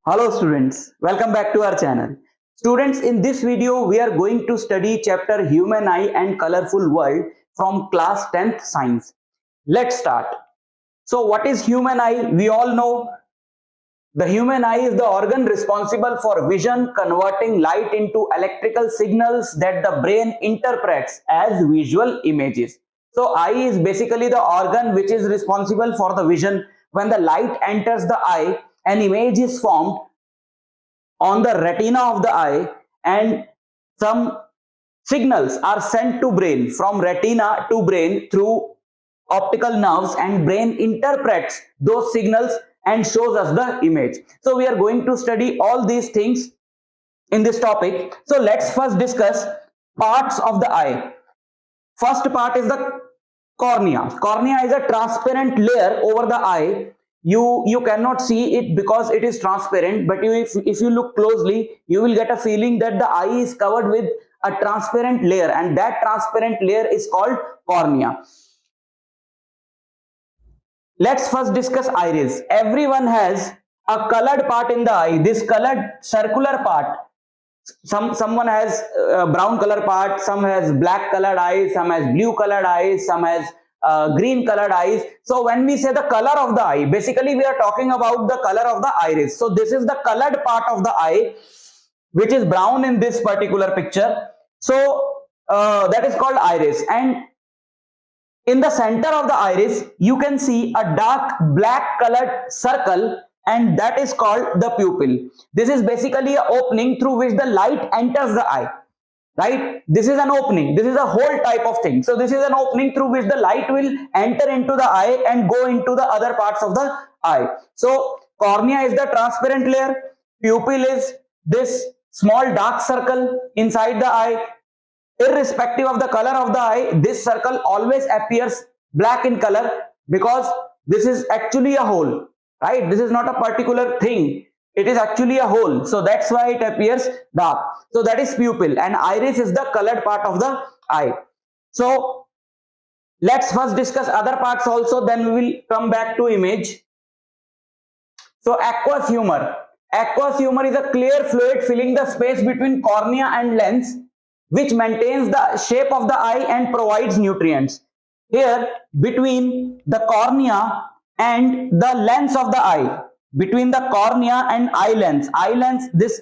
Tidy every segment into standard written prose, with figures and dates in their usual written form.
Hello students, welcome back to our channel. Students, in this video we are going to study chapter Human Eye and Colorful World from class 10th Science. Let's start. So what is human eye? We all know the human eye is the organ responsible for vision, converting light into electrical signals that the brain interprets as visual images. So eye is basically the organ which is responsible for the vision. When the light enters the eye, an image is formed on the retina of the eye and some signals are sent to brain, from retina to brain through optical nerves, and brain interprets those signals and shows us the image. So we are going to study all these things in this topic. So let's first discuss parts of the eye. First part is the cornea. Cornea is a transparent layer over the eye. You cannot see it because it is transparent, but if you look closely, you will get a feeling that the eye is covered with a transparent layer, and that transparent layer is called cornea. Let's first discuss iris. Everyone has a colored part in the eye. This colored circular part, someone has a brown color part, some has black colored eyes, some has blue colored eyes, some has green colored eyes. So when we say the color of the eye, basically we are talking about the color of the iris. So this is the colored part of the eye, which is brown in this particular picture. So that is called iris. And in the center of the iris, you can see a dark black colored circle, and that is called the pupil. This is basically an opening through which the light enters the eye. Right? This is an opening. This is a hole type of thing. So this is an opening through which the light will enter into the eye and go into the other parts of the eye. So cornea is the transparent layer. Pupil is this small dark circle inside the eye. Irrespective of the color of the eye, this circle always appears black in color because this is actually a hole. Right? This is not a particular thing. It is actually a hole, so that's why it appears dark. So that is pupil, and iris is the colored part of the eye. So let's first discuss other parts also, then we will come back to image. So aqueous humor. Aqueous humor is a clear fluid filling the space between cornea and lens, which maintains the shape of the eye and provides nutrients. Here, between the cornea and the lens of the eye, between the cornea and eye lens, this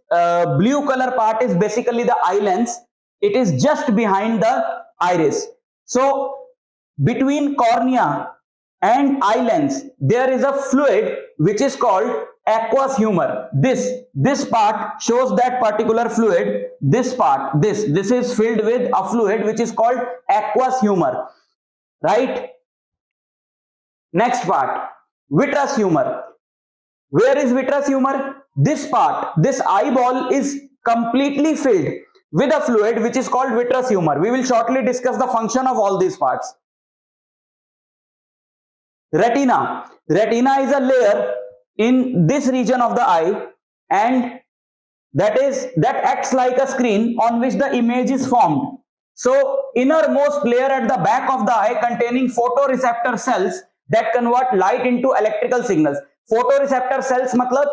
blue color part is basically the eye lens. It is just behind the iris. So between cornea and eye lens, there is a fluid which is called aqueous humor. This part shows that particular fluid. This part, this is filled with a fluid which is called aqueous humor. Right? Next part, vitreous humor. Where is vitreous humor? This part, this eyeball is completely filled with a fluid which is called vitreous humor. We will shortly discuss the function of all these parts. Retina. Retina is a layer in this region of the eye, and that acts like a screen on which the image is formed. So innermost layer at the back of the eye containing photoreceptor cells that convert light into electrical signals. Photoreceptor cells matlab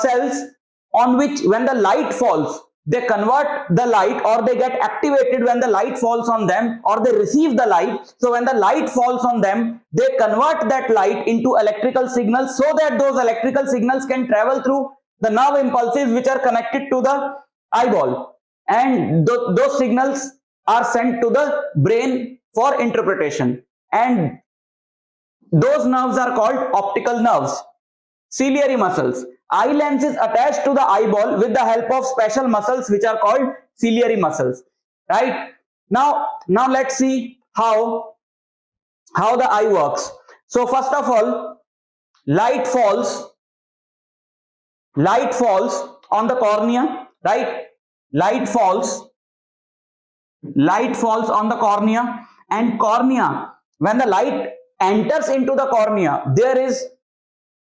cells on which when the light falls, they convert the light, or they get activated when the light falls on them, or they receive the light. So when the light falls on them, they convert that light into electrical signals so that those electrical signals can travel through the nerve impulses which are connected to the eyeball, and those signals are sent to the brain for interpretation, and those nerves are called optical nerves. Ciliary muscles. Eye lens is attached to the eyeball with the help of special muscles which are called ciliary muscles. Right? Now let's see how the eye works. So first of all, light falls on the cornea. Right? Light falls on the cornea, and cornea, when the light enters into the cornea, there is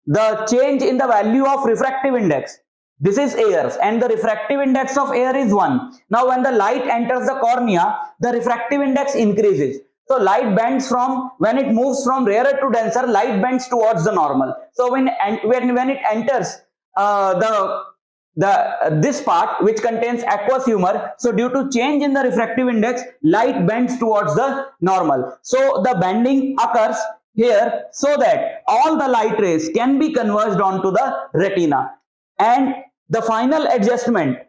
the change in the value of refractive index. This is Ayer's, and the refractive index of Ayer is 1. Now when the light enters the cornea, the refractive index increases. So light bends when it moves from rarer to denser, light bends towards the normal. So when it enters this part which contains aqueous humor, so due to change in the refractive index, light bends towards the normal. So the bending occurs here so that all the light rays can be converged onto the retina, and the final adjustment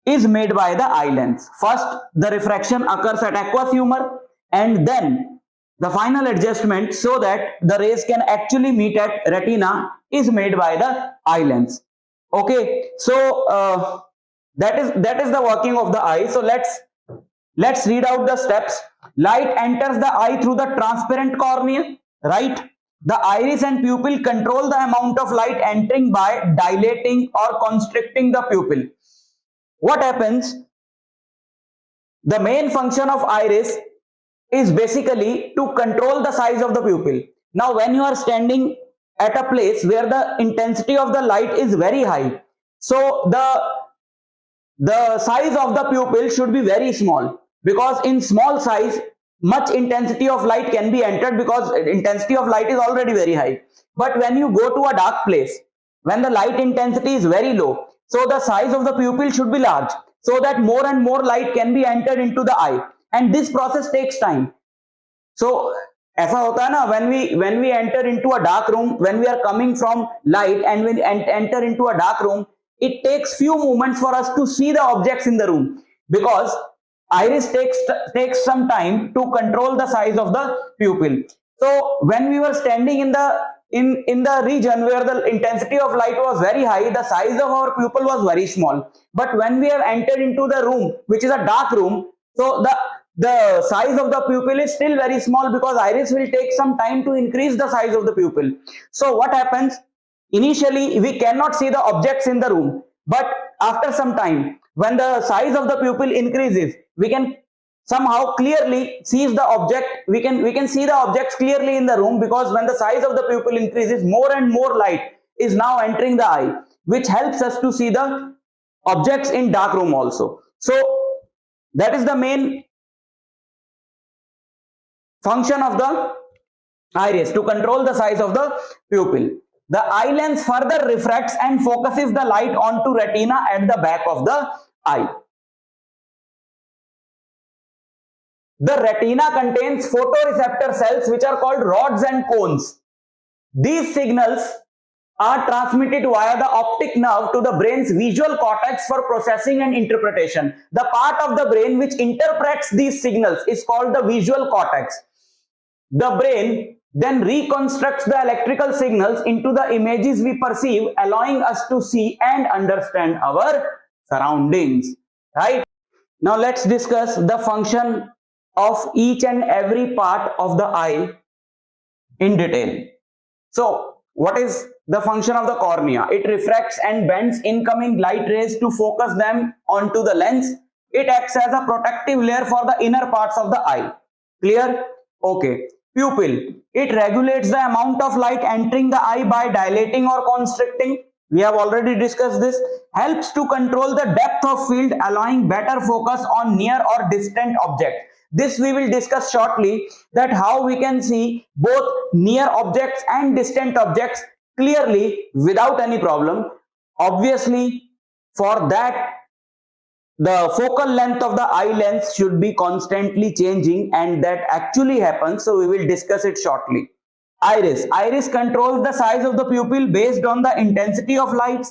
is made by the eye lens. First the refraction occurs at aqueous humor, and then the final adjustment so that the rays can actually meet at retina is made by the eye lens. Okay, so that is the working of the eye. So let's read out the steps. Light enters the eye through the transparent cornea, right? The iris and pupil control the amount of light entering by dilating or constricting the pupil. What happens? The main function of iris is basically to control the size of the pupil. Now when you are standing at a place where the intensity of the light is very high, so the size of the pupil should be very small, because in small size much intensity of light can be entered, because intensity of light is already very high. But when you go to a dark place, when the light intensity is very low, so the size of the pupil should be large, so that more and more light can be entered into the eye, and this process takes time. So ऐसा होता है ना, when we enter into a dark room, when we are coming from light and when we enter into a dark room, it takes few moments for us to see the objects in the room, because iris takes some time to control the size of the pupil. So when we were standing in the region where the intensity of light was very high, the size of our pupil was very small. But when we have entered into the room which is a dark room, so the size of the pupil is still very small, because iris will take some time to increase the size of the pupil. So what happens? Initially we cannot see the objects in the room, but after some time, when the size of the pupil increases, we can somehow clearly see the object. We can see the objects clearly in the room, because when the size of the pupil increases, more and more light is now entering the eye, which helps us to see the objects in dark room also. So that is the main function of the iris, to control the size of the pupil. The eye lens further refracts and focuses the light onto retina at the back of the eye. The retina contains photoreceptor cells which are called rods and cones. These signals are transmitted via the optic nerve to the brain's visual cortex for processing and interpretation. The part of the brain which interprets these signals is called the visual cortex. The brain then reconstructs the electrical signals into the images we perceive, allowing us to see and understand our surroundings, right? Now let's discuss the function of each and every part of the eye in detail. So what is the function of the cornea? It refracts and bends incoming light rays to focus them onto the lens. It acts as a protective layer for the inner parts of the eye. Clear? Okay. Pupil. It regulates the amount of light entering the eye by dilating or constricting. We have already discussed this. Helps to control the depth of field, allowing better focus on near or distant objects. This we will discuss shortly, that how we can see both near objects and distant objects clearly without any problem. Obviously, for that, the focal length of the eye lens should be constantly changing, and that actually happens. So we will discuss it shortly. Iris. Iris controls the size of the pupil based on the intensity of light,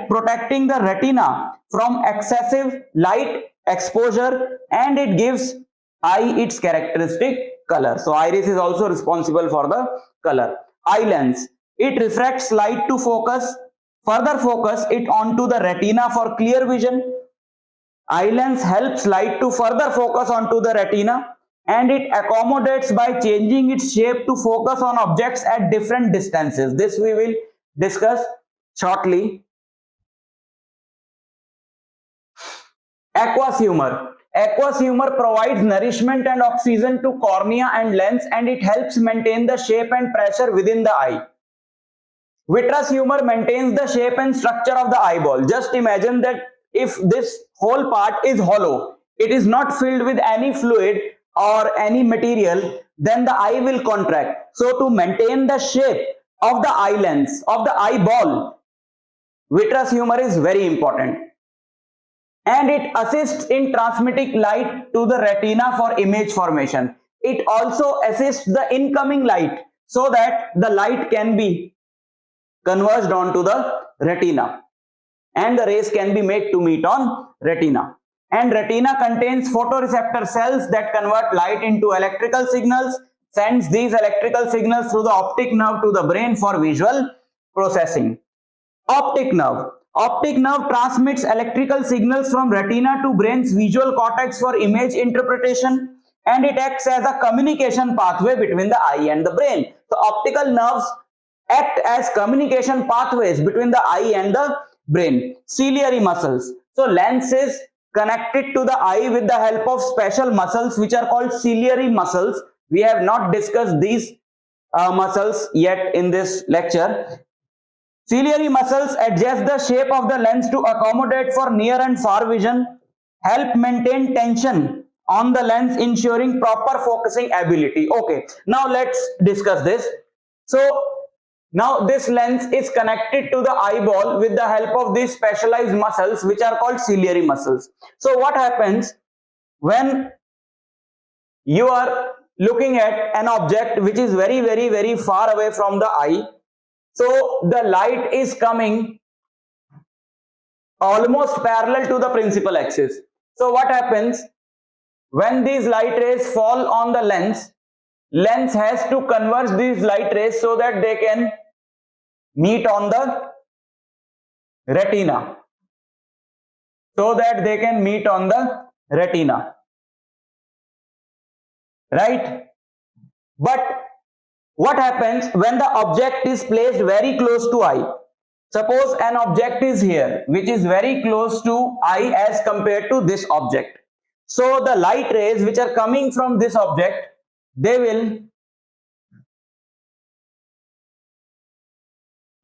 protecting the retina from excessive light exposure, and it gives eye its characteristic color. So iris is also responsible for the color. Eye lens. It refracts light to further focus it onto the retina for clear vision. Eye lens helps light to further focus onto the retina, and it accommodates by changing its shape to focus on objects at different distances. This we will discuss shortly. Aqueous humor. Aqueous humor provides nourishment and oxygen to cornea and lens, and it helps maintain the shape and pressure within the eye. Vitreous humor maintains the shape and structure of the eyeball. Just imagine that if this whole part is hollow, it is not filled with any fluid, or any material, then the eye will contract. So to maintain the shape of the eye lens, of the eyeball, vitreous humor is very important. And it assists in transmitting light to the retina for image formation. It also assists the incoming light so that the light can be converged onto the retina and the rays can be made to meet on retina. And retina contains photoreceptor cells that convert light into electrical signals, sends these electrical signals through the optic nerve to the brain for visual processing. Optic nerve. Optic nerve transmits electrical signals from retina to brain's visual cortex for image interpretation, and it acts as a communication pathway between the eye and the brain. So optical nerves act as communication pathways between the eye and the brain. Ciliary muscles. So lens is connected to the eye with the help of special muscles which are called ciliary muscles. We have not discussed these muscles yet in this lecture. Ciliary muscles adjust the shape of the lens to accommodate for near and far vision, help maintain tension on the lens, ensuring proper focusing ability. Okay, now let's discuss this. So now this lens is connected to the eyeball with the help of these specialized muscles which are called ciliary muscles. So what happens when you are looking at an object which is very far away from the eye? So the light is coming almost parallel to the principal axis. So what happens when these light rays fall on the lens? Lens has to converge these light rays so that they can meet on the retina. Right? But what happens when the object is placed very close to eye? Suppose an object is here which is very close to eye as compared to this object. So the light rays which are coming from this object, they will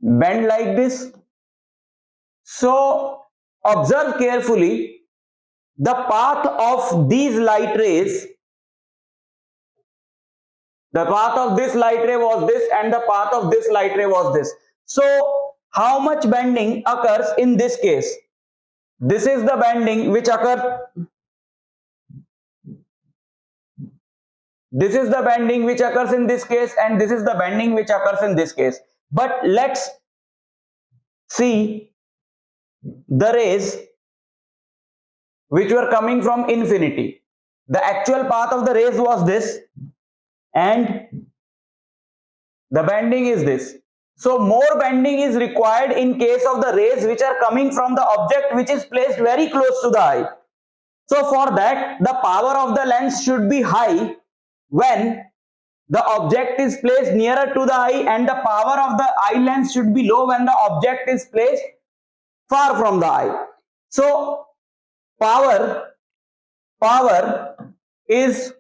bend like this. So observe carefully the path of these light rays. The path of this light ray was this and the path of this light ray was this. So how much bending occurs in this case? This is the bending which occurs. This is the bending which occurs in this case and this is the bending which occurs in this case. But let's see the rays which were coming from infinity. The actual path of the rays was this and the bending is this. So more bending is required in case of the rays which are coming from the object which is placed very close to the eye. So for that, the power of the lens should be high when the object is placed nearer to the eye, and the power of the eye lens should be low when the object is placed far from the eye. So power is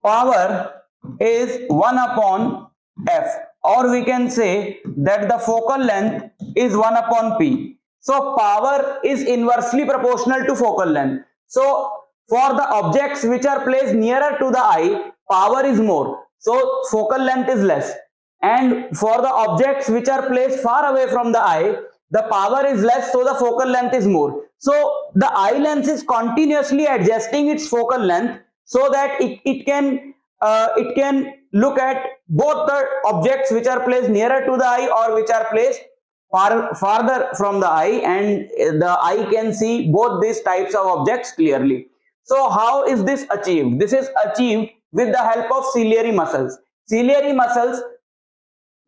1 upon f, or we can say that the focal length is 1 upon p. So power is inversely proportional to focal length. So for the objects which are placed nearer to the eye, power is more, so focal length is less, and for the objects which are placed far away from the eye, the power is less, so the focal length is more. So the eye lens is continuously adjusting its focal length so that it can look at both the objects which are placed nearer to the eye or which are placed farther from the eye, and the eye can see both these types of objects clearly. So how is this achieved? This is achieved with the help of ciliary muscles. Ciliary muscles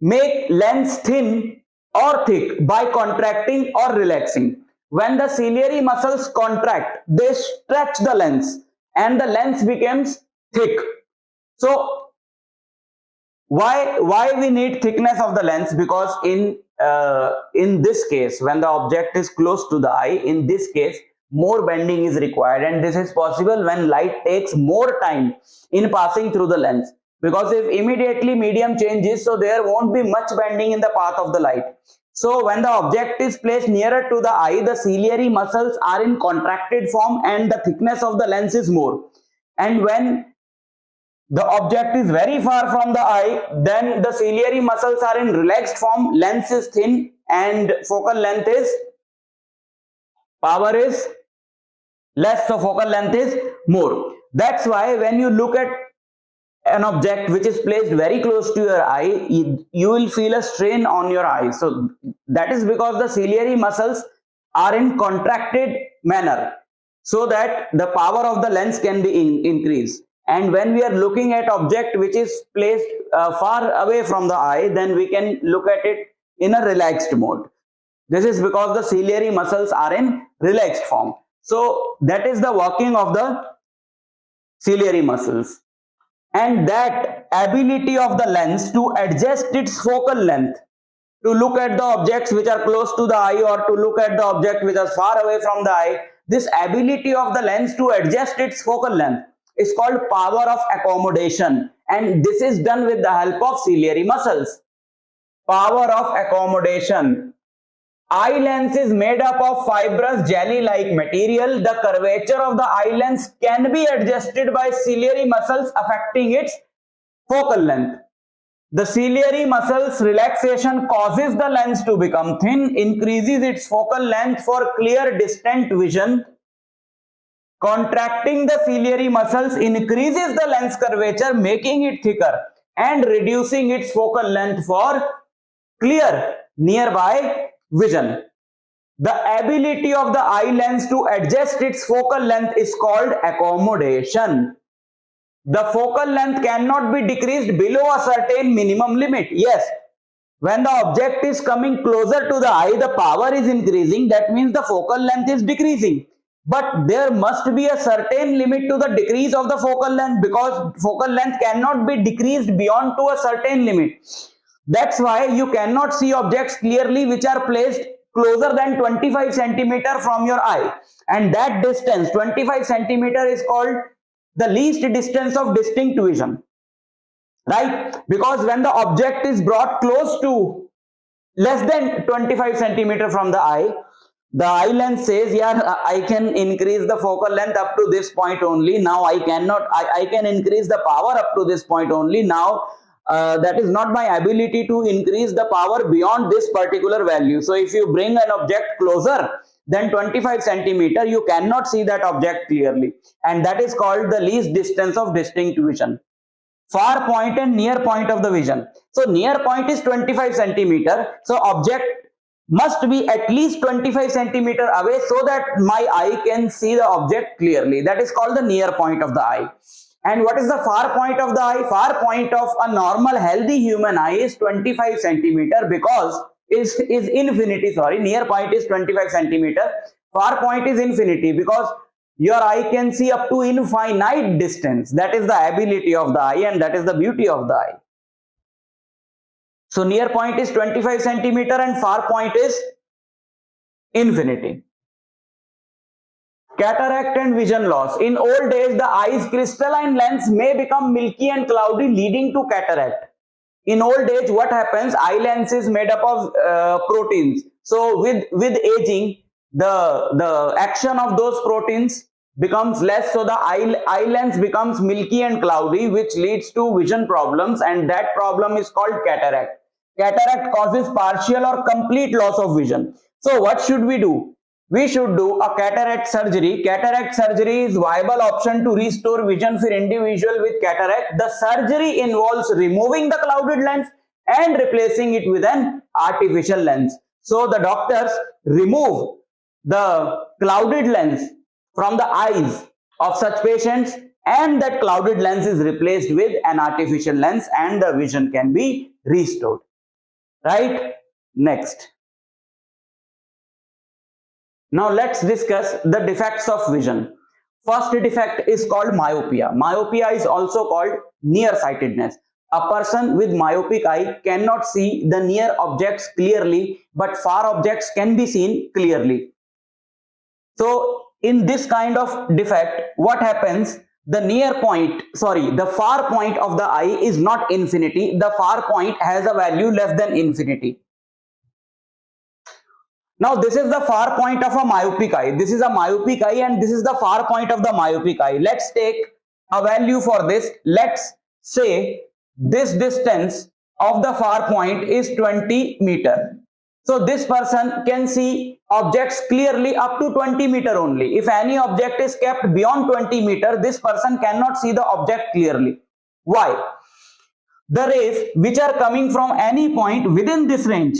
make lens thin or thick by contracting or relaxing. When the ciliary muscles contract, they stretch the lens and the lens becomes thick. So why we need thickness of the lens? Because in this case, when the object is close to the eye, in this case more bending is required, and this is possible when light takes more time in passing through the lens, because if immediately medium changes, so there won't be much bending in the path of the light. So when the object is placed nearer to the eye, the ciliary muscles are in contracted form and the thickness of the lens is more. And when the object is very far from the eye, then the ciliary muscles are in relaxed form, lens is thin and focal length is, power is less, so focal length is more. That's why when you look at an object which is placed very close to your eye, you will feel a strain on your eye. So that is because the ciliary muscles are in contracted manner, so that the power of the lens can be increased. And when we are looking at object which is placed far away from the eye, then we can look at it in a relaxed mode. This is because the ciliary muscles are in relaxed form. So that is the working of the ciliary muscles. And that ability of the lens to adjust its focal length to look at the objects which are close to the eye or to look at the object which is far away from the eye, this ability of the lens to adjust its focal length is called power of accommodation, and this is done with the help of ciliary muscles. Power of accommodation. Eye lens is made up of fibrous jelly-like material. The curvature of the eye lens can be adjusted by ciliary muscles affecting its focal length. The ciliary muscles relaxation causes the lens to become thin, increases its focal length for clear distant vision. Contracting the ciliary muscles increases the lens curvature, making it thicker and reducing its focal length for clear nearby vision. The ability of the eye lens to adjust its focal length is called accommodation. The focal length cannot be decreased below a certain minimum limit. Yes, when the object is coming closer to the eye, the power is increasing. That means the focal length is decreasing. But there must be a certain limit to the decrease of the focal length, because focal length cannot be decreased beyond to a certain limit. That's why you cannot see objects clearly which are placed closer than 25 centimeter from your eye. And that distance, 25 centimeter, is called the least distance of distinct vision. Right? Because when the object is brought close to less than 25 centimeter from the eye lens says, yeah, I can increase the focal length up to this point only. Now I cannot, I can increase the power up to this point only. Now that is not my ability to increase the power beyond this particular value. So if you bring an object closer than 25 centimeter, you cannot see that object clearly. And that is called the least distance of distinct vision. Far point and near point of the vision. So near point is 25 centimeter. So object must be at least 25 centimeter away so that my eye can see the object clearly. That is called the near point of the eye. And what is the far point of the eye? Far point of a normal healthy human eye is 25 centimeter, because is infinity, sorry, near point is 25 centimeter, far point is infinity, because your eye can see up to infinite distance. That is the ability of the eye, and that is the beauty of the eye. So near point is 25 centimeter and far point is infinity. Cataract and vision loss. In old days, the eye's crystalline lens may become milky and cloudy, leading to cataract. In old age, what happens? Eye lens is made up of proteins. So with aging, the action of those proteins becomes less, so the eye lens becomes milky and cloudy, which leads to vision problems, and that problem is called cataract. Cataract causes partial or complete loss of vision. So what should we do? We should do a cataract surgery. Cataract surgery is viable option to restore vision for individual with cataract. The surgery involves removing the clouded lens and replacing it with an artificial lens. So the doctors remove the clouded lens from the eyes of such patients, and that clouded lens is replaced with an artificial lens, and the vision can be restored. Right? Next. Now let's discuss the defects of vision. First defect is called myopia. Myopia is also called nearsightedness. A person with myopic eye cannot see the near objects clearly, but far objects can be seen clearly. So in this kind of defect, what happens? The far point of the eye is not infinity. The far point has a value less than infinity. Now this is the far point of a myopic eye. This is a myopic eye and this is the far point of the myopic eye. Let's take a value for this. Let's say this distance of the far point is 20 meter. So this person can see objects clearly up to 20 meter only. If any object is kept beyond 20 meter, this person cannot see the object clearly. Why? The rays which are coming from any point within this range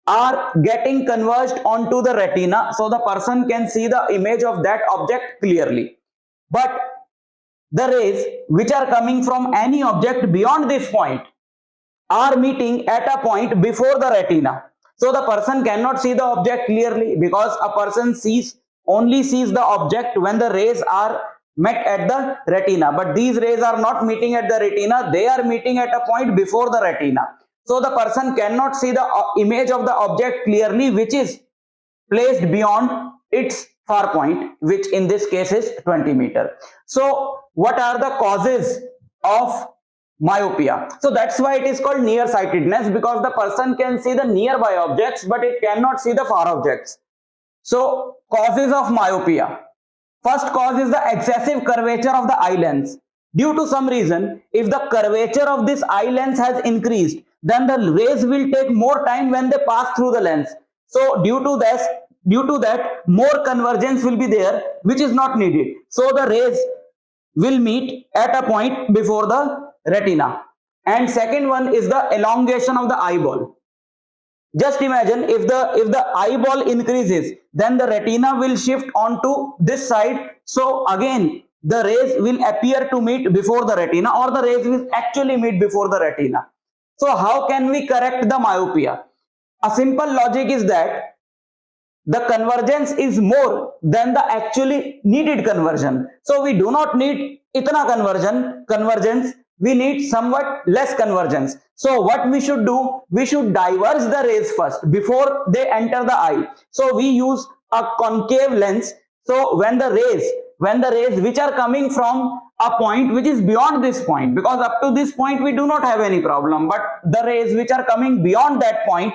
are getting converged onto the retina, so the person can see the image of that object clearly. But the rays which are coming from any object beyond this point are meeting at a point before the retina. So the person cannot see the object clearly, because a person only sees the object when the rays are met at the retina. But these rays are not meeting at the retina, they are meeting at a point before the retina. So the person cannot see the image of the object clearly, which is placed beyond its far point, which in this case is 20 meter. So what are the causes of myopia? So that's why it is called nearsightedness, because the person can see the nearby objects but it cannot see the far objects. So causes of myopia. First cause is the excessive curvature of the eye lens. Due to some reason, if the curvature of this eye lens has increased, then the rays will take more time when they pass through the lens. So due to that, more convergence will be there, which is not needed. So the rays will meet at a point before the retina. And second one is the elongation of the eyeball. Just imagine, if the eyeball increases, then the retina will shift onto this side. So again, the rays will appear to meet before the retina, or the rays will actually meet before the retina. So how can we correct the myopia? A simple logic is that the convergence is more than the actually needed conversion. So we do not need itna convergence, we need somewhat less convergence. So what we should do, we should diverge the rays first before they enter the eye. So we use a concave lens. So when the rays which are coming from a point which is beyond this point, because up to this point we do not have any problem, but the rays which are coming beyond that point,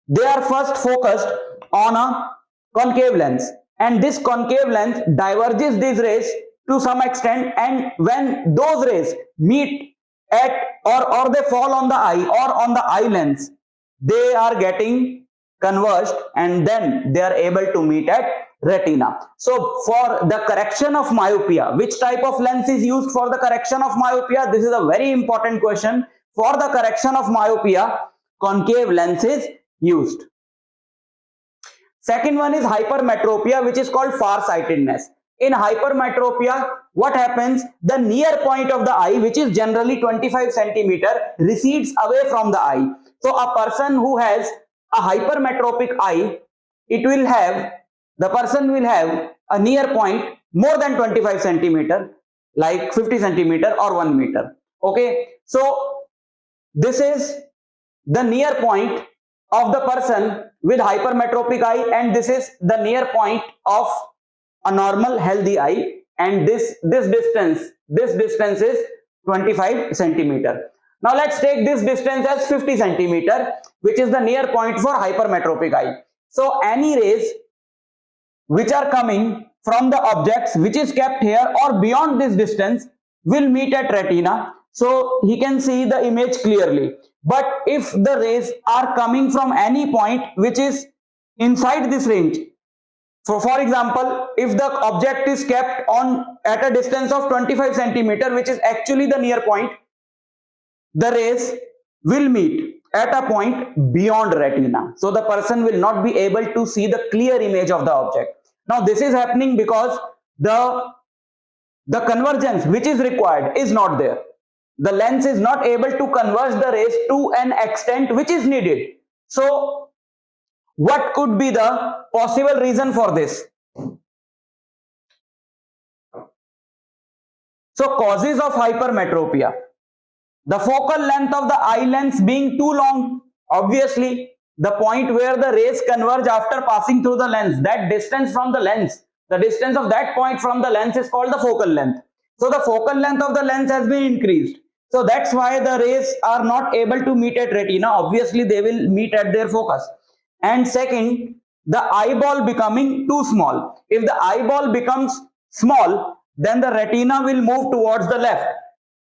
they are first focused on a concave lens, and this concave lens diverges these rays to some extent, and when those rays meet at or they fall on the eye or on the eye lens, they are getting converged and then they are able to meet at retina. So for the correction of myopia, which type of lens is used for the correction of myopia? This is a very important question. For the correction of myopia, concave lens is used. Second one is hypermetropia, which is called farsightedness. In hypermetropia, what happens? The near point of the eye, which is generally 25 centimeter, recedes away from the eye. So a person who has a hypermetropic eye, the person will have a near point more than 25 centimeter, like 50 centimeter or 1 meter. Okay, so this is the near point of the person with hypermetropic eye, and this is the near point of a normal healthy eye, and this distance is 25 centimeter. Now let's take this distance as 50 centimeter, which is the near point for hypermetropic eye. So any rays which are coming from the objects which is kept here or beyond this distance will meet at retina, so he can see the image clearly. But if the rays are coming from any point which is inside this range, so for example, if the object is kept at a distance of 25 centimeter, which is actually the near point, the rays will meet at a point beyond retina. So the person will not be able to see the clear image of the object. Now this is happening because the convergence which is required is not there. The lens is not able to converge the rays to an extent which is needed. So what could be the possible reason for this? So causes of hypermetropia. The focal length of the eye lens being too long. Obviously, the point where the rays converge after passing through the lens, that distance from the lens, the distance of that point from the lens is called the focal length. So the focal length of the lens has been increased. So that's why the rays are not able to meet at retina. Obviously, they will meet at their focus. and second, the eyeball becoming too small. If the eyeball becomes small, then the retina will move towards the left,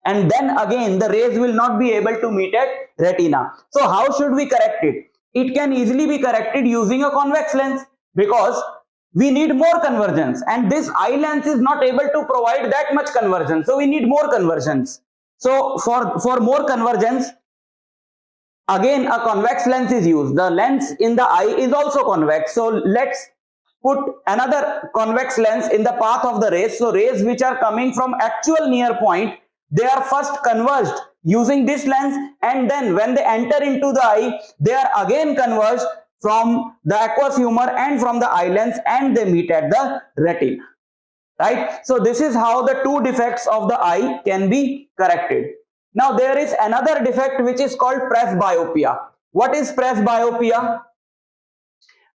and then again the rays will not be able to meet at retina. So how should we correct it? It can easily be corrected using a convex lens, because we need more convergence, and this eye lens is not able to provide that much convergence, so we need more convergence. So for more convergence, again a convex lens is used. The lens in the eye is also convex, so let's put another convex lens in the path of the rays. So rays which are coming from actual near point, they are first converged using this lens, and then when they enter into the eye, they are again converged from the aqueous humor and from the eye lens, and they meet at the retina, right? So this is how the two defects of the eye can be corrected. Now there is another defect which is called presbyopia. What is presbyopia?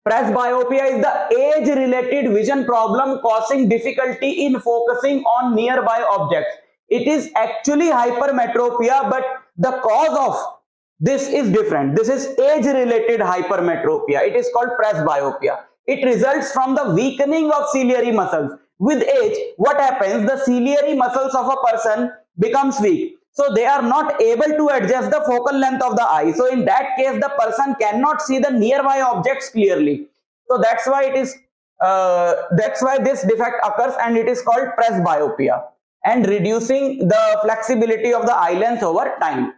Presbyopia is the age-related vision problem causing difficulty in focusing on nearby objects. It is actually hypermetropia, but the cause of this is different. This is age-related hypermetropia. It is called presbyopia. It results from the weakening of ciliary muscles. With age, what happens? The ciliary muscles of a person becomes weak. So they are not able to adjust the focal length of the eye. So in that case, the person cannot see the nearby objects clearly. So that's why it is. That's why this defect occurs, and it is called presbyopia, and reducing the flexibility of the eye lens over time.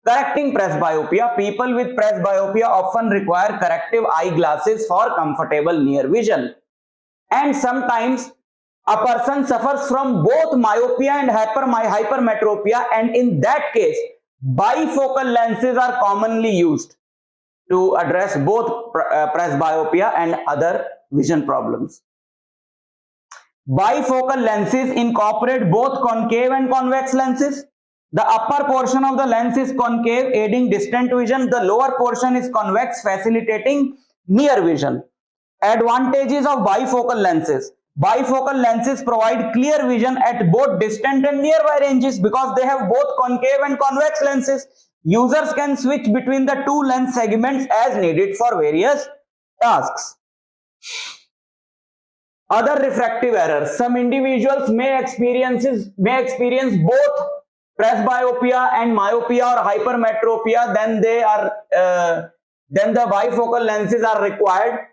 Correcting presbyopia. People with presbyopia often require corrective eyeglasses for comfortable near vision. And sometimes a person suffers from both myopia and hypermetropia, and in that case, bifocal lenses are commonly used to address both presbyopia and other vision problems. Bifocal lenses incorporate both concave and convex lenses. The upper portion of the lens is concave, aiding distant vision. The lower portion is convex, facilitating near vision. Advantages of bifocal lenses. Bifocal lenses provide clear vision at both distant and nearby ranges because they have both concave and convex lenses. Users can switch between the two lens segments as needed for various tasks. Other refractive errors. Some individuals may experience both presbyopia and myopia or hypermetropia. Then the bifocal lenses are required.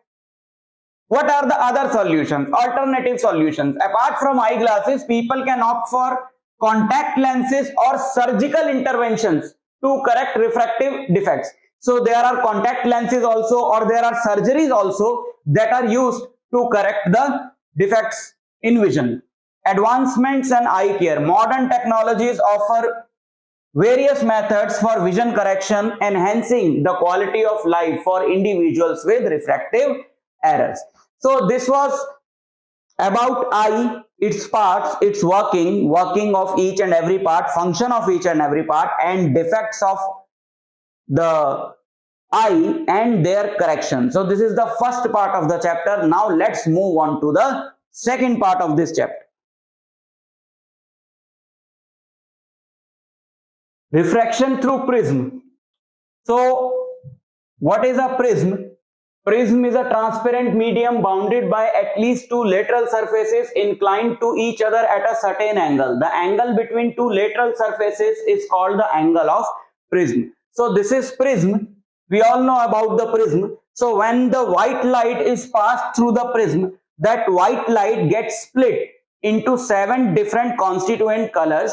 What are the other solutions? Alternative solutions. Apart from eyeglasses, people can opt for contact lenses or surgical interventions to correct refractive defects. So there are contact lenses also, or there are surgeries also that are used to correct the defects in vision. Advancements in eye care. Modern technologies offer various methods for vision correction, enhancing the quality of life for individuals with refractive errors. So this was about eye, its parts, its working of each and every part, function of each and every part, and defects of the eye and their correction. So this is the first part of the chapter. Now let's move on to the second part of this chapter. Refraction through prism. So what is a prism? Prism is a transparent medium bounded by at least two lateral surfaces inclined to each other at a certain angle. The angle between two lateral surfaces is called the angle of prism. So this is prism. We all know about the prism. So when the white light is passed through the prism, that white light gets split into 7 different constituent colors,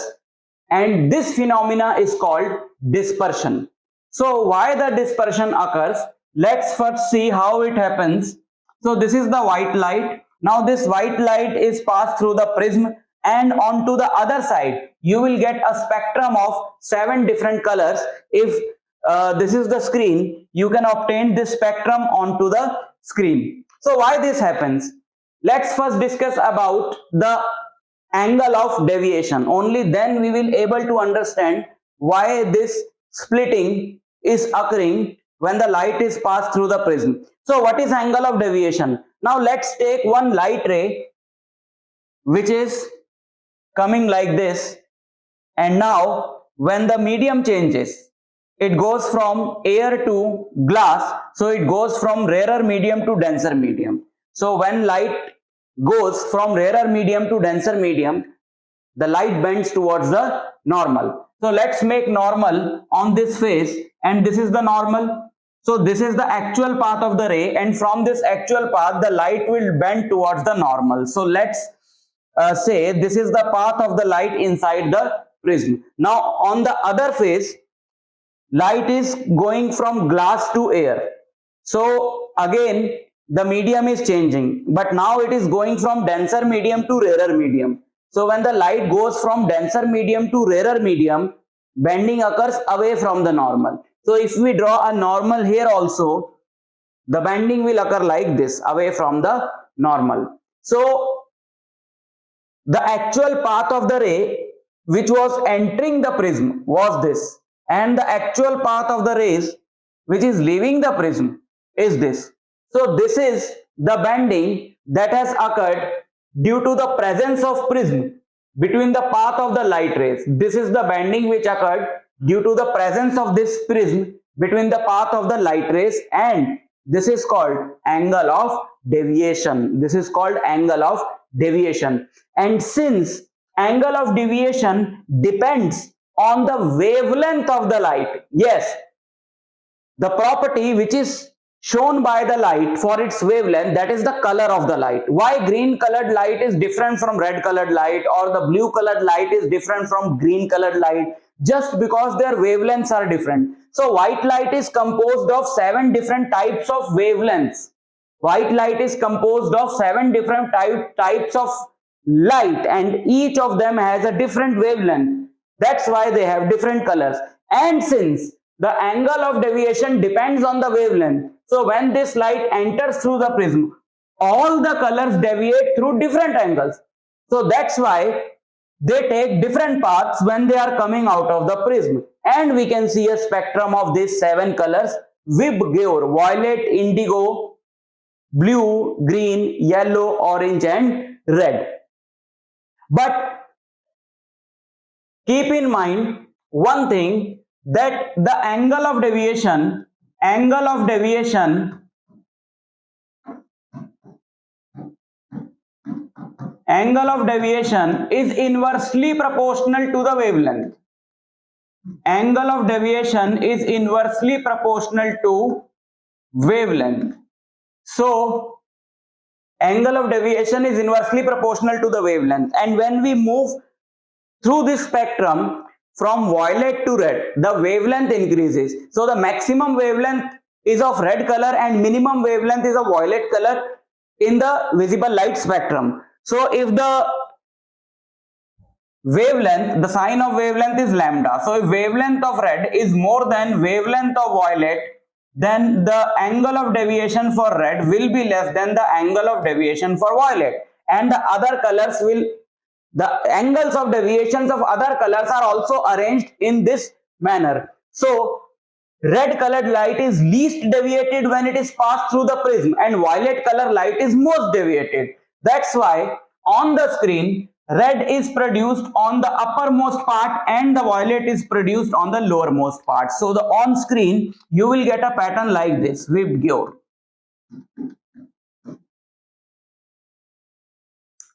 and this phenomena is called dispersion. So why the dispersion occurs? Let's first see how it happens. So this is the white light. Now this white light is passed through the prism, and onto the other side you will get a spectrum of 7 different colors. If this is the screen, you can obtain this spectrum onto the screen. So why this happens? Let's first discuss about the angle of deviation. Only then we will able to understand why this splitting is occurring when the light is passed through the prism. So what is angle of deviation? Now let's take one light ray which is coming like this, and now when the medium changes, it goes from air to glass, so it goes from rarer medium to denser medium. So when light goes from rarer medium to denser medium, the light bends towards the normal. So let's make normal on this face, and this is the normal. So this is the actual path of the ray, and from this actual path the light will bend towards the normal. So let's say this is the path of the light inside the prism. Now on the other face, light is going from glass to air. So again the medium is changing, but now it is going from denser medium to rarer medium. So when the light goes from denser medium to rarer medium, bending occurs away from the normal. So if we draw a normal here also, the bending will occur like this, away from the normal. So the actual path of the ray which was entering the prism was this, and the actual path of the rays which is leaving the prism is this. So this is the bending that has occurred due to the presence of prism between the path of the light rays. This is the bending which occurred due to the presence of this prism between the path of the light rays, and this is called angle of deviation. This is called angle of deviation. And since angle of deviation depends on the wavelength of the light, yes, the property which is shown by the light for its wavelength, that is the color of the light. Why green colored light is different from red colored light, or the blue colored light is different from green colored light? Just because their wavelengths are different. So white light is composed of 7 different types of wavelengths. White light is composed of 7 different types of light, and each of them has a different wavelength. That's why they have different colors. And since the angle of deviation depends on the wavelength, so when this light enters through the prism, all the colors deviate through different angles. So that's why they take different paths when they are coming out of the prism. And we can see a spectrum of these 7 colors: Vibgyor, violet, indigo, blue, green, yellow, orange and red. But keep in mind one thing, that the angle of deviation is inversely proportional to the wavelength. Angle of deviation is inversely proportional to wavelength. So angle of deviation is inversely proportional to the wavelength, and when we move through this spectrum from violet to red, the wavelength increases. So the maximum wavelength is of red color and minimum wavelength is of violet color in the visible light spectrum. So if the wavelength, the sign of wavelength is lambda, so if wavelength of red is more than wavelength of violet, then the angle of deviation for red will be less than the angle of deviation for violet, and the other colors will, the angles of deviations of other colors are also arranged in this manner. So red colored light is least deviated when it is passed through the prism, and violet color light is most deviated. That's why on the screen red is produced on the uppermost part and the violet is produced on the lowermost part. So the on screen you will get a pattern like this, Vibgyor.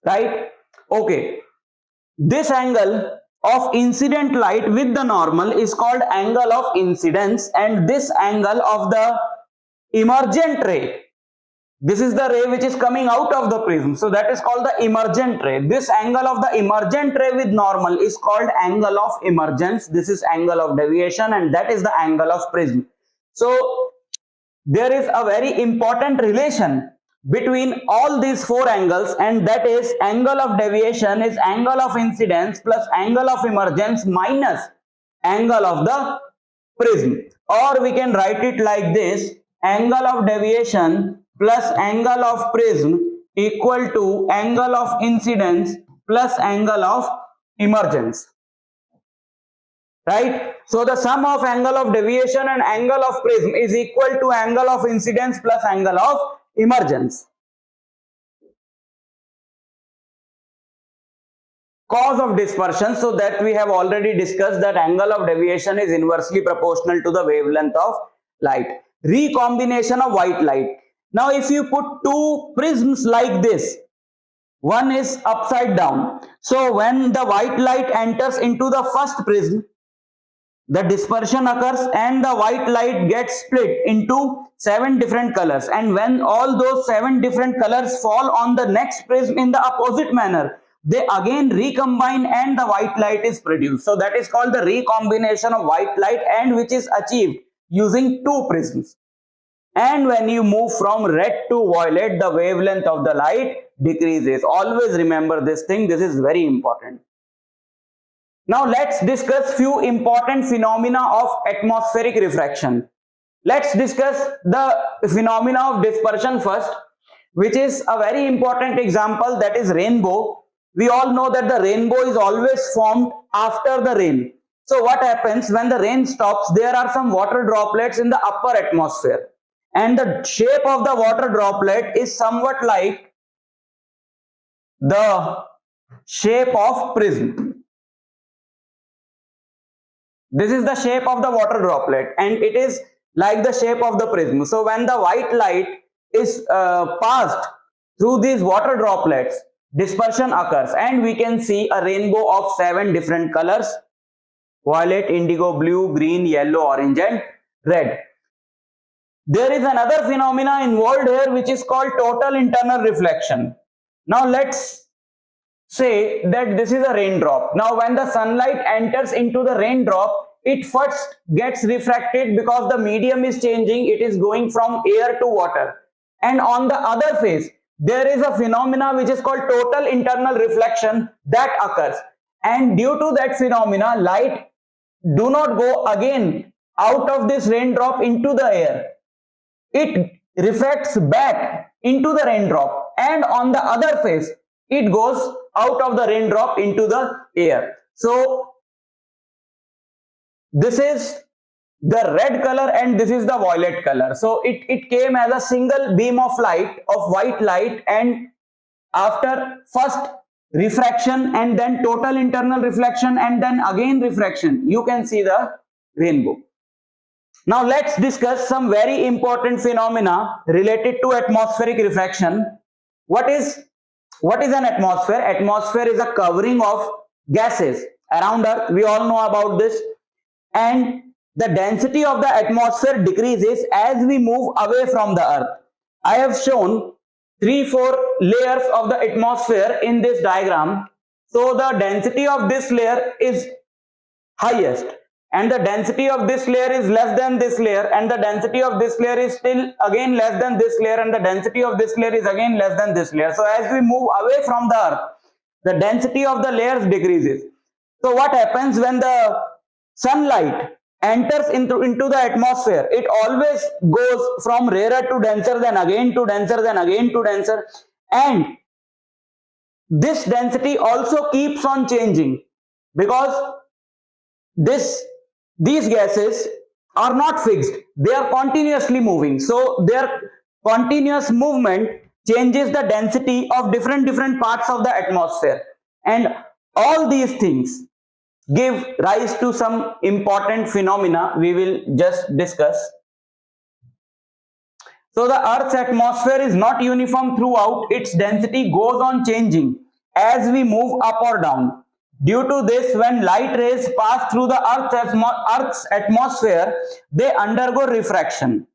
Right? Okay. This angle of incident light with the normal is called angle of incidence, and this angle of the emergent ray, this is the ray which is coming out of the prism, so that is called the emergent ray. This angle of the emergent ray with normal is called angle of emergence. This is angle of deviation, and that is the angle of prism. So there is a very important relation between all these 4 angles, and that is angle of deviation is angle of incidence plus angle of emergence minus angle of the prism. Or we can write it like this: angle of deviation plus angle of prism equal to angle of incidence plus angle of emergence. Right? So the sum of angle of deviation and angle of prism is equal to angle of incidence plus angle of emergence. cause of dispersion, so that we have already discussed that angle of deviation is inversely proportional to the wavelength of light. Recombination of white light. Now if you put two prisms like this, one is upside down, so when the white light enters into the first prism, the dispersion occurs and the white light gets split into 7 different colors, and when all those 7 different colors fall on the next prism in the opposite manner, they again recombine and the white light is produced. So that is called the recombination of white light, and which is achieved using 2 prisms. And when you move from red to violet, the wavelength of the light decreases. Always remember this thing, this is very important. Now let's discuss few important phenomena of atmospheric refraction. Let's discuss the phenomena of dispersion first, which is a very important example, that is rainbow. We all know that the rainbow is always formed after the rain. So what happens when the rain stops? There are some water droplets in the upper atmosphere, and the shape of the water droplet is somewhat like the shape of prism. This is the shape of the water droplet, and it is like the shape of the prism. So when the white light is passed through these water droplets, dispersion occurs, and we can see a rainbow of 7 different colors: violet, indigo, blue, green, yellow, orange, and red. There is another phenomena involved here, which is called total internal reflection. Now let's say that this is a raindrop. Now when the sunlight enters into the raindrop, it first gets refracted because the medium is changing, it is going from air to water. And on the other face, there is a phenomena which is called total internal reflection that occurs. And due to that phenomena, light do not go again out of this raindrop into the air. It refracts back into the raindrop, and on the other face, it goes out of the raindrop into the air. So this is the red color and this is the violet color. So it came as a single beam of light, of white light, and after first refraction and then total internal reflection and then again refraction, you can see the rainbow. Now let's discuss some very important phenomena related to atmospheric refraction. What is an atmosphere? Atmosphere is a covering of gases around Earth. We all know about this. And the density of the atmosphere decreases as we move away from the Earth. I have shown 3-4 layers of the atmosphere in this diagram. So the density of this layer is highest, and the density of this layer is less than this layer, and the density of this layer is still again less than this layer, and the density of this layer is again less than this layer. So as we move away from the Earth, the density of the layers decreases. So what happens when the sunlight enters into the atmosphere? It always goes from rarer to denser, then again to denser, then again to denser, and this density also keeps on changing because these gases are not fixed, they are continuously moving. So their continuous movement changes the density of different parts of the atmosphere, and all these things give rise to some important phenomena we will just discuss. So the Earth's atmosphere is not uniform throughout, its density goes on changing as we move up or down. Due to this, when light rays pass through the Earth's atmosphere, they undergo refraction.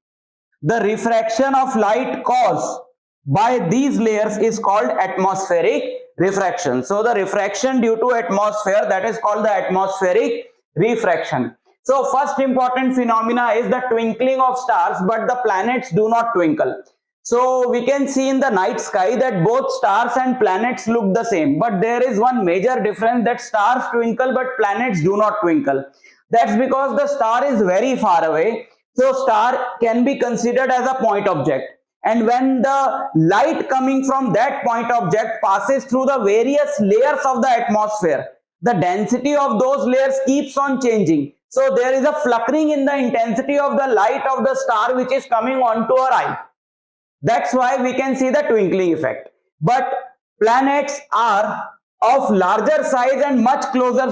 The refraction of light caused by these layers is called atmospheric refraction. So the refraction due to atmosphere, that is called the atmospheric refraction. So first important phenomena is the twinkling of stars, but the planets do not twinkle. So we can see in the night sky that both stars and planets look the same, but there is one major difference, that stars twinkle but planets do not twinkle. That's because the star is very far away, so star can be considered as a point object. And when the light coming from that point object passes through the various layers of the atmosphere, the density of those layers keeps on changing. So there is a flickering in the intensity of the light of the star which is coming onto our eye. That's why we can see the twinkling effect. But planets are of larger size and much closer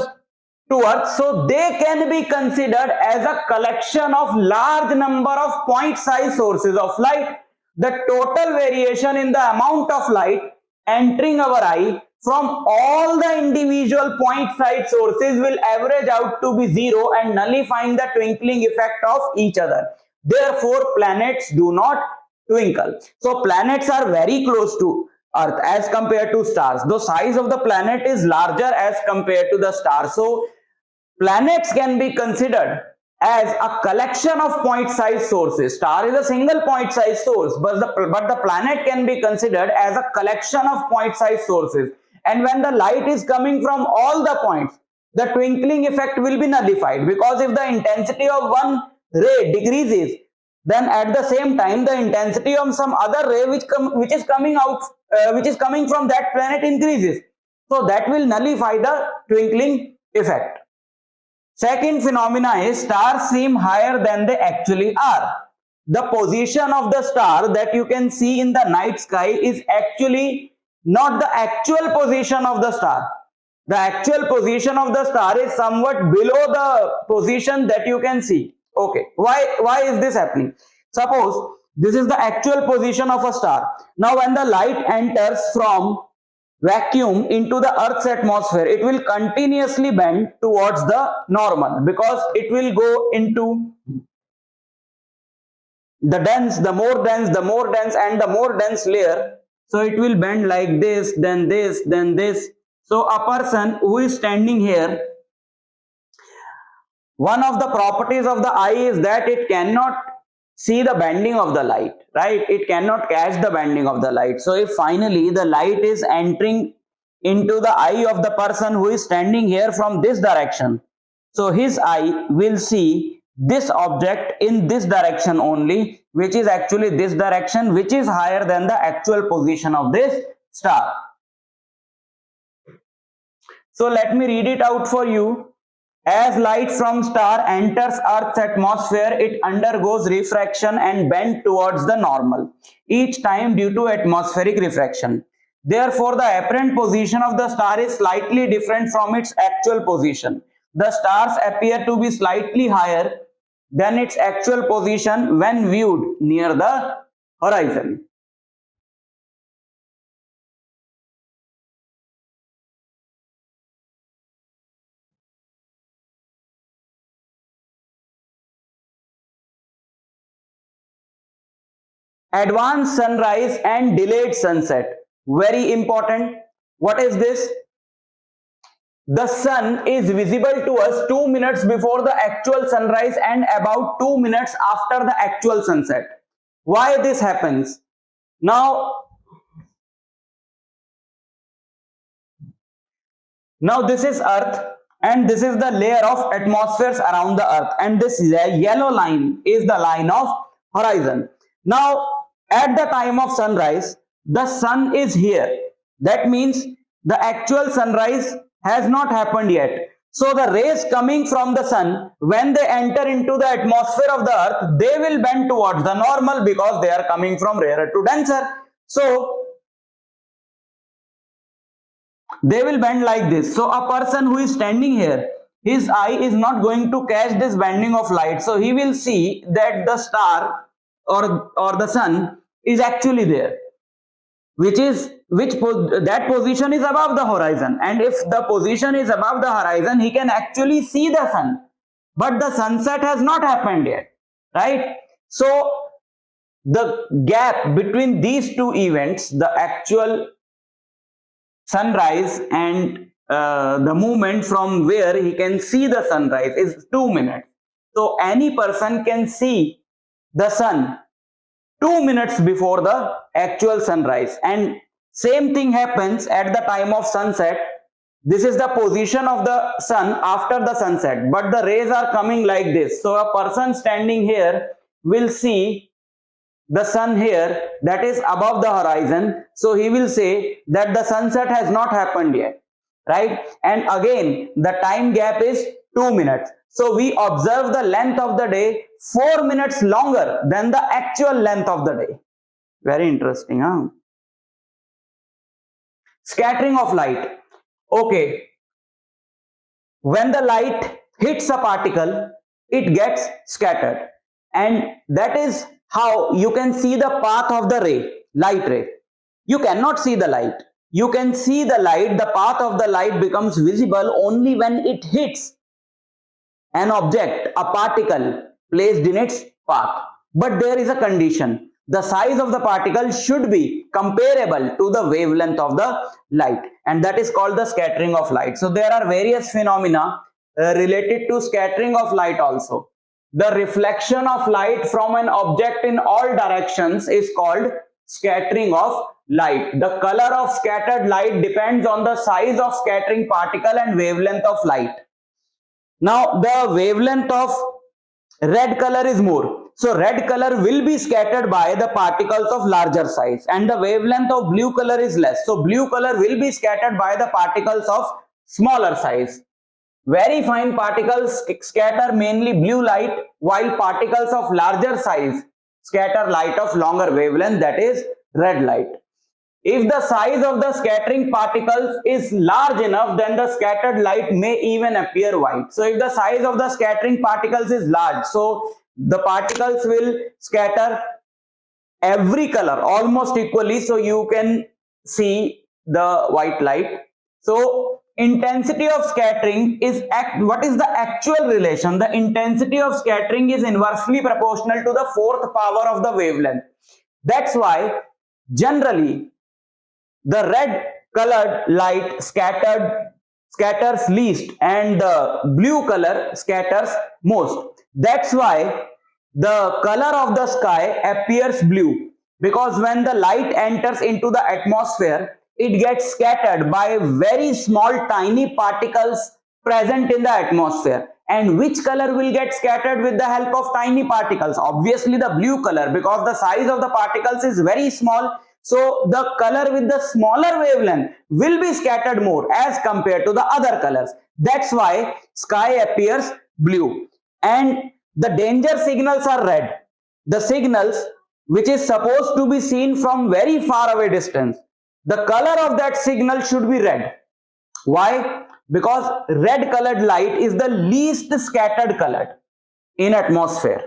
to Earth, so they can be considered as a collection of large number of point size sources of light. The total variation in the amount of light entering our eye from all the individual point size sources will average out to be zero and nullifying the twinkling effect of each other. Therefore, planets do not twinkle. So planets are very close to Earth as compared to stars. The size of the planet is larger as compared to the star. So planets can be considered as a collection of point size sources. Star is a single point size source, but the planet can be considered as a collection of point size sources. And when the light is coming from all the points, the twinkling effect will be nullified, because if the intensity of one ray decreases, then at the same time the intensity of some other ray which is coming from that planet increases. So that will nullify the twinkling effect. Second phenomena is stars seem higher than they actually are. The position of the star that you can see in the night sky is actually not the actual position of the star. The actual position of the star is somewhat below the position that you can see. Okay, why is this happening? Suppose this is the actual position of a star. Now when the light enters from vacuum into the Earth's atmosphere, it will continuously bend towards the normal, because it will go into the dense, the more dense and the more dense layer. So it will bend like this, then this, then this. So a person who is standing here, one of the properties of the eye is that it cannot see the bending of the light, right? It cannot catch the bending of the light. So if finally the light is entering into the eye of the person who is standing here from this direction, so his eye will see this object in this direction only, which is actually this direction, which is higher than the actual position of this star. So let me read it out for you. As light from star enters Earth's atmosphere, it undergoes refraction and bend towards the normal, each time due to atmospheric refraction. Therefore, the apparent position of the star is slightly different from its actual position. The stars appear to be slightly higher than its actual position when viewed near the horizon. Advanced sunrise and delayed sunset. Very important. What is this? The sun is visible to us 2 minutes before the actual sunrise and about 2 minutes after the actual sunset. Why this happens? Now this is Earth, and this is the layer of atmospheres around the Earth, and this yellow line is the line of horizon. Now at the time of sunrise, the sun is here. That means the actual sunrise has not happened yet. So the rays coming from the sun, when they enter into the atmosphere of the Earth, they will bend towards the normal, because they are coming from rarer to denser. So they will bend like this. So a person who is standing here, his eye is not going to catch this bending of light. So he will see that the star or the sun is actually there, that position is above the horizon. And if the position is above the horizon, he can actually see the sun, but the sunset has not happened yet, right? So the gap between these two events, the actual sunrise and the moment from where he can see the sunrise, is 2 minutes. So any person can see the sun 2 minutes before the actual sunrise, and same thing happens at the time of sunset. This is the position of the sun after the sunset, but the rays are coming like this. So a person standing here will see the sun here, that is above the horizon. So he will say that the sunset has not happened yet, right? And again, the time gap is 2 minutes. So we observe the length of the day 4 minutes longer than the actual length of the day. Very interesting, huh? Scattering of light. Okay, when the light hits a particle, it gets scattered, and that is how you can see the path of the ray, light ray. You cannot see the light. You can see the light, the path of the light becomes visible only when it hits an object, a particle placed in its path. But there is a condition. The size of the particle should be comparable to the wavelength of the light, and that is called the scattering of light. So there are various phenomena related to scattering of light also. The reflection of light from an object in all directions is called scattering of light. The color of scattered light depends on the size of scattering particle and wavelength of light. Now the wavelength of red color is more. So red color will be scattered by the particles of larger size, and the wavelength of blue color is less. So blue color will be scattered by the particles of smaller size. Very fine particles scatter mainly blue light, while particles of larger size scatter light of longer wavelength, that is red light. If the size of the scattering particles is large enough, then the scattered light may even appear white. So if the size of the scattering particles is large, so the particles will scatter every color almost equally, so you can see the white light. So intensity of scattering is what is the actual relation? The intensity of scattering is inversely proportional to the fourth power of the wavelength. That's why generally the red colored light scatters least and the blue color scatters most. That's why the color of the sky appears blue, because when the light enters into the atmosphere, it gets scattered by very small tiny particles present in the atmosphere. And which color will get scattered with the help of tiny particles? Obviously the blue color, because the size of the particles is very small. So the color with the smaller wavelength will be scattered more as compared to the other colors. That's why sky appears blue. And the danger signals are red. The signals which is supposed to be seen from very far away distance. The color of that signal should be red. Why? Because red colored light is the least scattered color in atmosphere.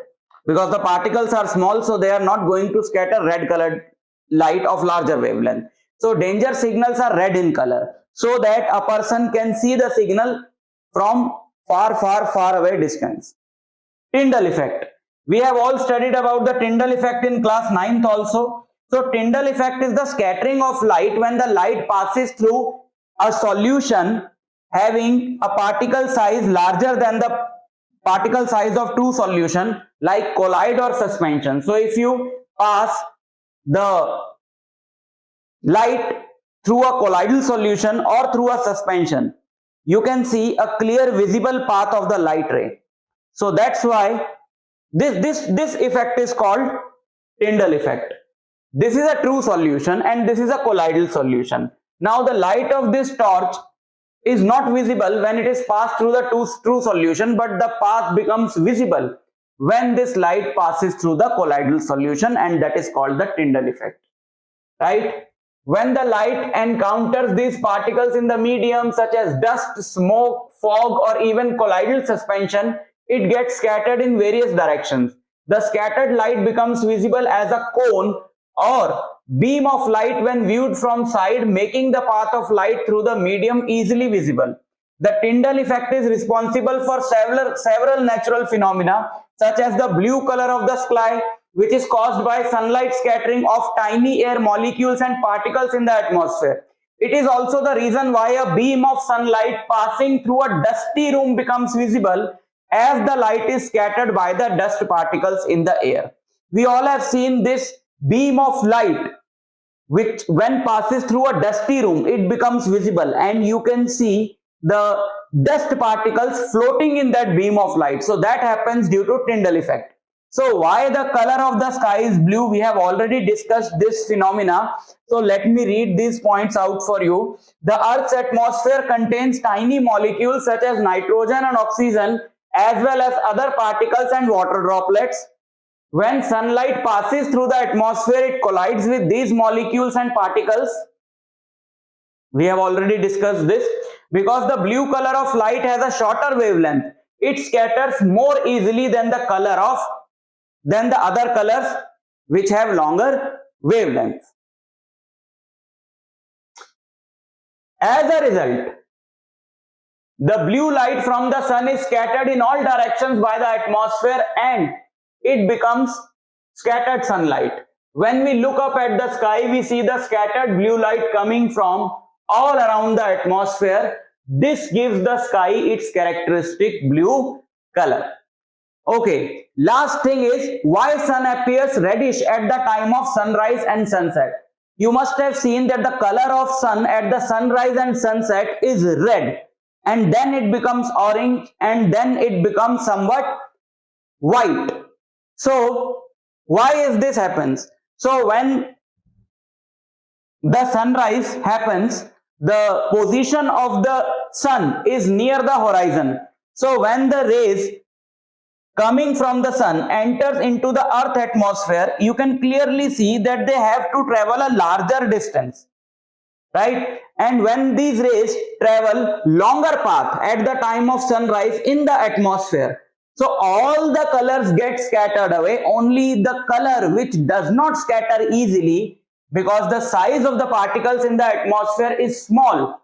Because the particles are small, so they are not going to scatter red colored light of larger wavelength. So danger signals are red in color, so that a person can see the signal from far away distance. Tyndall effect. We have all studied about the Tyndall effect in class 9th also. So Tyndall effect is the scattering of light when the light passes through a solution having a particle size larger than the particle size of two solutions like colloid or suspension. So if you pass the light through a colloidal solution or through a suspension, you can see a clear visible path of the light ray. So that's why this effect is called Tyndall effect. This is a true solution and this is a colloidal solution. Now the light of this torch is not visible when it is passed through the true solution, but the path becomes visible when this light passes through the colloidal solution, and that is called the Tyndall effect. Right? When the light encounters these particles in the medium such as dust, smoke, fog, or even colloidal suspension, it gets scattered in various directions. The scattered light becomes visible as a cone or beam of light when viewed from side, making the path of light through the medium easily visible. The Tyndall effect is responsible for several natural phenomena such as the blue color of the sky, which is caused by sunlight scattering of tiny air molecules and particles in the atmosphere. It is also the reason why a beam of sunlight passing through a dusty room becomes visible, as the light is scattered by the dust particles in the air. We all have seen this beam of light, which when passes through a dusty room, it becomes visible and you can see the dust particles floating in that beam of light. So that happens due to Tyndall effect. So why the color of the sky is blue? We have already discussed this phenomena. So let me read these points out for you. The Earth's atmosphere contains tiny molecules such as nitrogen and oxygen, as well as other particles and water droplets. When sunlight passes through the atmosphere, it collides with these molecules and particles. We have already discussed this. Because the blue color of light has a shorter wavelength, it scatters more easily than the other colors which have longer wavelengths. As a result, the blue light from the sun is scattered in all directions by the atmosphere and it becomes scattered sunlight. When we look up at the sky, we see the scattered blue light coming from all around the atmosphere. This gives the sky its characteristic blue color. Okay, last thing is why sun appears reddish at the time of sunrise and sunset. You must have seen that the color of sun at the sunrise and sunset is red, and then it becomes orange, and then it becomes somewhat white. So why is this happens? So when the sunrise happens, the position of the sun is near the horizon. So when the rays coming from the sun enters into the earth atmosphere, you can clearly see that they have to travel a larger distance, right? And when these rays travel longer path at the time of sunrise in the atmosphere, so all the colors get scattered away. Only the color which does not scatter easily, because the size of the particles in the atmosphere is small,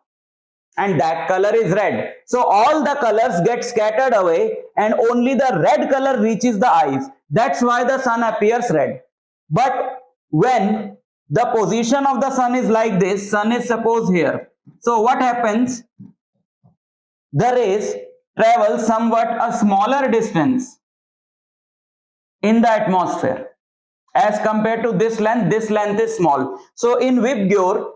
and that color is red. So all the colors get scattered away and only the red color reaches the eyes. That's why the sun appears red. But when the position of the sun is like this, sun is suppose here. So what happens? The rays travel somewhat a smaller distance in the atmosphere. As compared to this length is small. So in VIBGYOR,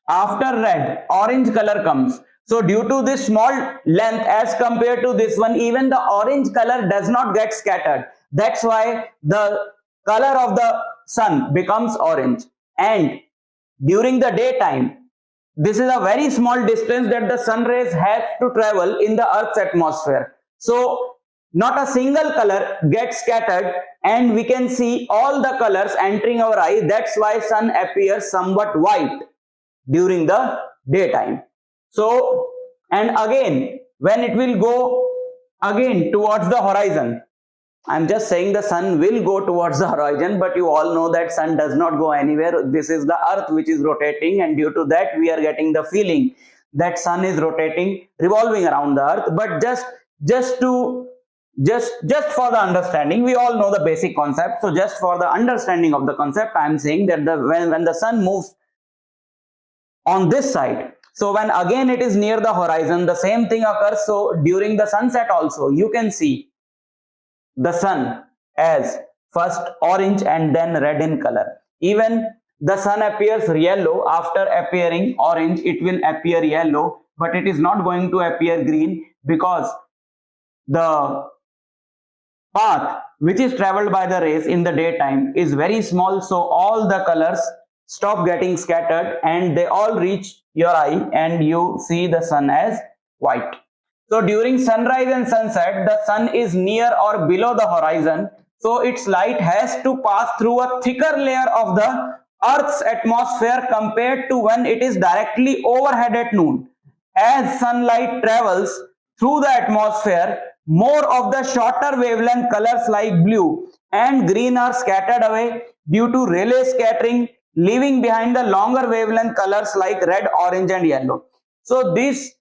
after red, orange color comes. So due to this small length as compared to this one, even the orange color does not get scattered. That's why the color of the sun becomes orange. And during the daytime, this is a very small distance that the sun rays have to travel in the Earth's atmosphere. So not a single color gets scattered and we can see all the colors entering our eye. That's why sun appears somewhat white during the daytime. So, and again, when it will go again towards the horizon, I'm just saying the sun will go towards the horizon, but you all know that sun does not go anywhere. This is the earth which is rotating, and due to that we are getting the feeling that sun is rotating, revolving around the earth. But just for the understanding, we all know the basic concept. So just for the understanding of the concept, I am saying that when the sun moves on this side, so when again it is near the horizon, the same thing occurs. So during the sunset also, you can see the sun as first orange and then red in color. Even the sun appears yellow. After appearing orange, it will appear yellow, but it is not going to appear green because the path which is traveled by the rays in the daytime is very small. So all the colors stop getting scattered and they all reach your eye and you see the sun as white. So during sunrise and sunset, the sun is near or below the horizon. So its light has to pass through a thicker layer of the Earth's atmosphere compared to when it is directly overhead at noon. As sunlight travels through the atmosphere, more of the shorter wavelength colors like blue and green are scattered away due to Rayleigh scattering, leaving behind the longer wavelength colors like red, orange and yellow. So this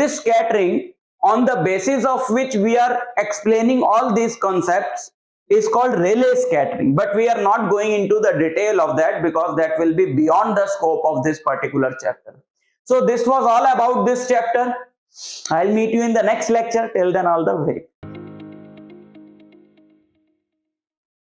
scattering, on the basis of which we are explaining all these concepts, is called Rayleigh scattering. But we are not going into the detail of that because that will be beyond the scope of this particular chapter. So this was all about this chapter. I'll meet you in the next lecture. Till then, all the way.